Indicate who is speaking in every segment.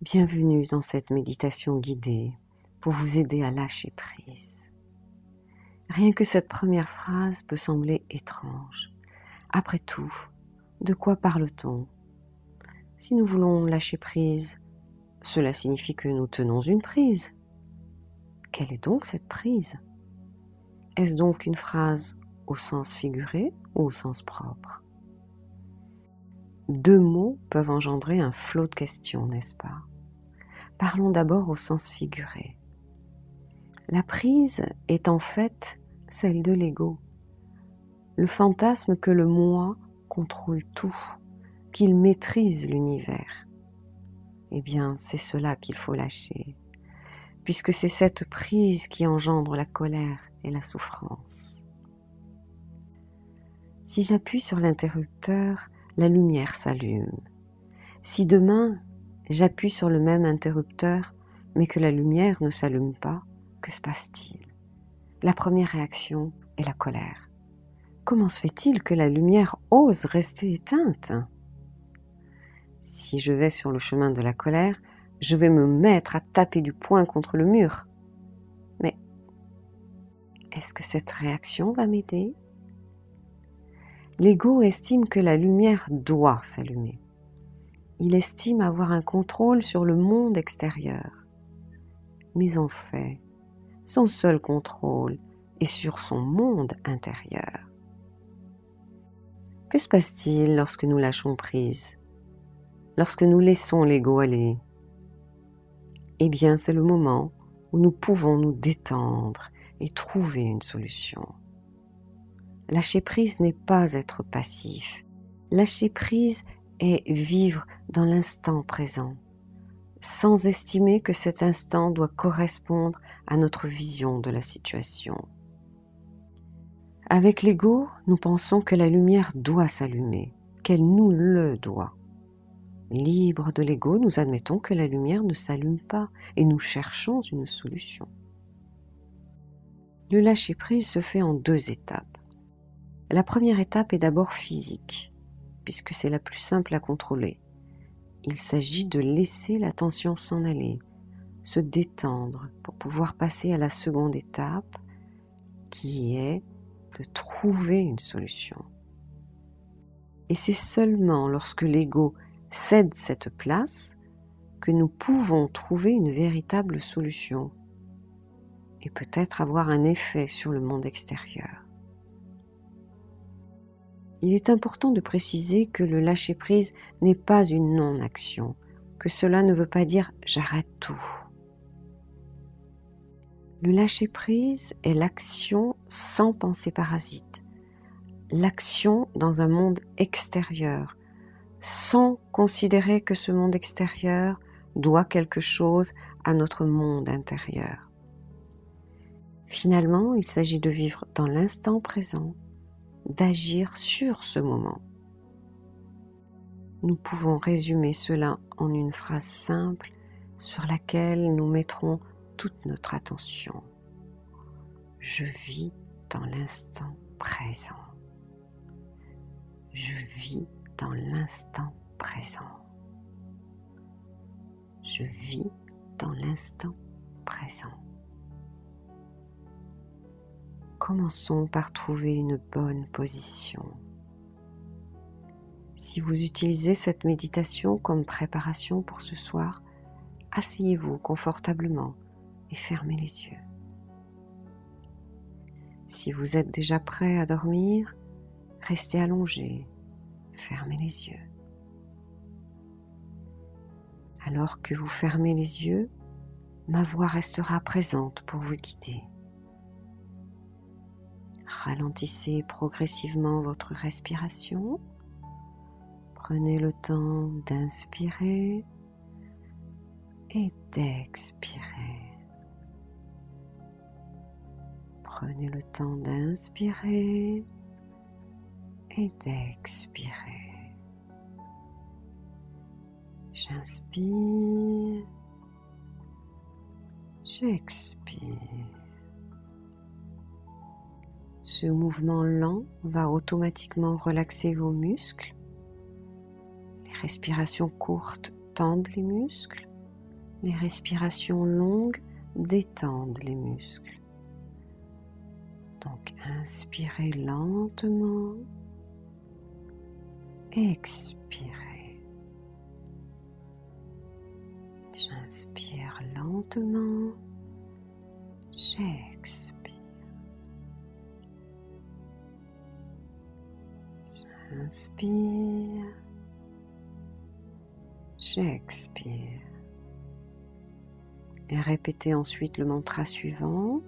Speaker 1: Bienvenue dans cette méditation guidée pour vous aider à lâcher prise. Rien que cette première phrase peut sembler étrange. Après tout, de quoi parle-t-on? Si nous voulons lâcher prise, cela signifie que nous tenons une prise. Quelle est donc cette prise? Est-ce donc une phrase au sens figuré ou au sens propre? Deux mots peuvent engendrer un flot de questions, n'est-ce pas? Parlons d'abord au sens figuré. La prise est en fait celle de l'ego, le fantasme que le moi contrôle tout, qu'il maîtrise l'univers. Eh bien, c'est cela qu'il faut lâcher, puisque c'est cette prise qui engendre la colère et la souffrance. Si j'appuie sur l'interrupteur, la lumière s'allume. Si demain, j'appuie sur le même interrupteur, mais que la lumière ne s'allume pas, que se passe-t-il? La première réaction est la colère. Comment se fait-il que la lumière ose rester éteinte? Si je vais sur le chemin de la colère, je vais me mettre à taper du poing contre le mur. Mais est-ce que cette réaction va m'aider? L'ego estime que la lumière doit s'allumer. Il estime avoir un contrôle sur le monde extérieur. Mais en fait, son seul contrôle est sur son monde intérieur. Que se passe-t-il lorsque nous lâchons prise? Lorsque nous laissons l'ego aller? Eh bien, c'est le moment où nous pouvons nous détendre et trouver une solution. Lâcher prise n'est pas être passif. Lâcher prise est vivre dans l'instant présent, sans estimer que cet instant doit correspondre à notre vision de la situation. Avec l'ego, nous pensons que la lumière doit s'allumer, qu'elle nous le doit. Libres de l'ego, nous admettons que la lumière ne s'allume pas et nous cherchons une solution. Le lâcher-prise se fait en deux étapes. La première étape est d'abord physique, puisque c'est la plus simple à contrôler. Il s'agit de laisser la tension s'en aller, se détendre pour pouvoir passer à la seconde étape, qui est de trouver une solution. Et c'est seulement lorsque l'ego cède cette place que nous pouvons trouver une véritable solution et peut-être avoir un effet sur le monde extérieur. Il est important de préciser que le lâcher-prise n'est pas une non-action, que cela ne veut pas dire « j'arrête tout ». Le lâcher-prise est l'action sans pensée parasite, l'action dans un monde extérieur, sans considérer que ce monde extérieur doit quelque chose à notre monde intérieur. Finalement, il s'agit de vivre dans l'instant présent, d'agir sur ce moment. Nous pouvons résumer cela en une phrase simple sur laquelle nous mettrons toute notre attention. Je vis dans l'instant présent. Je vis dans l'instant présent. Je vis dans l'instant présent. Commençons par trouver une bonne position. Si vous utilisez cette méditation comme préparation pour ce soir, asseyez-vous confortablement et fermez les yeux. Si vous êtes déjà prêt à dormir, restez allongé, fermez les yeux. Alors que vous fermez les yeux, ma voix restera présente pour vous guider. Ralentissez progressivement votre respiration. Prenez le temps d'inspirer et d'expirer. Prenez le temps d'inspirer et d'expirer. J'inspire, j'expire. Ce mouvement lent va automatiquement relaxer vos muscles. Les respirations courtes tendent les muscles. Les respirations longues détendent les muscles. Donc inspirez lentement, expirez. J'inspire lentement, j'expire. J'inspire, j'expire. Et répétez ensuite le mantra suivant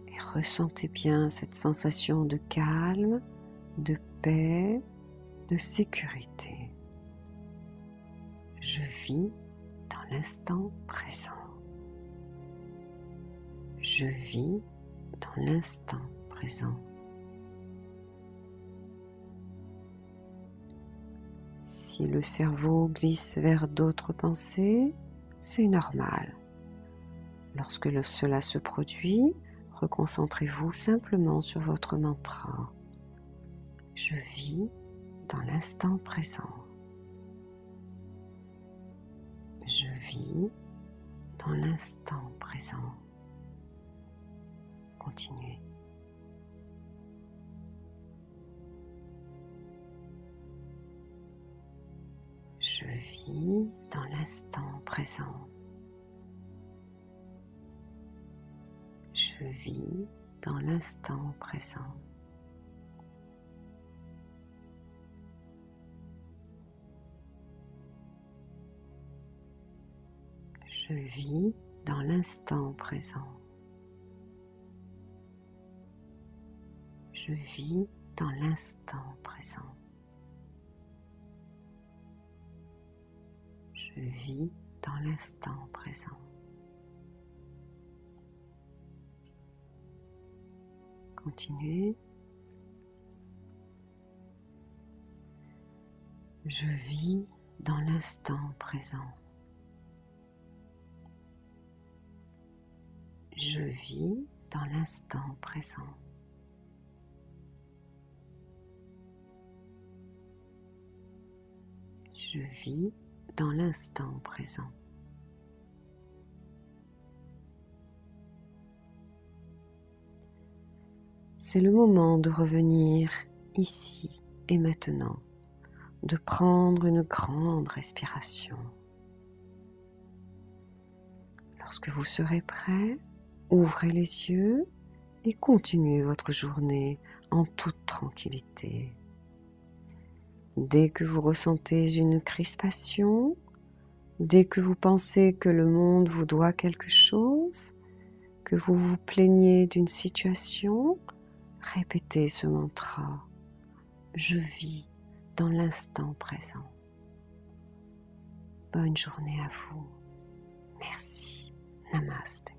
Speaker 1: et ressentez bien cette sensation de calme, de paix, de sécurité. Je vis dans l'instant présent. Je vis dans l'instant présent. Si le cerveau glisse vers d'autres pensées, c'est normal. Lorsque cela se produit, reconcentrez-vous simplement sur votre mantra. Je vis dans l'instant présent. Je vis dans l'instant présent. Continuez. Je vis dans l'instant présent. Je vis dans l'instant présent. Je vis dans l'instant présent. Je vis dans l'instant présent. Je vis dans l'instant présent. Continuez. Je vis dans l'instant présent. Je vis dans l'instant présent. Je vis dans l'instant présent. C'est le moment de revenir ici et maintenant, de prendre une grande respiration. Lorsque vous serez prêt, ouvrez les yeux et continuez votre journée en toute tranquillité. Dès que vous ressentez une crispation, dès que vous pensez que le monde vous doit quelque chose, que vous vous plaignez d'une situation, répétez ce mantra. Je vis dans l'instant présent. Bonne journée à vous. Merci. Namaste.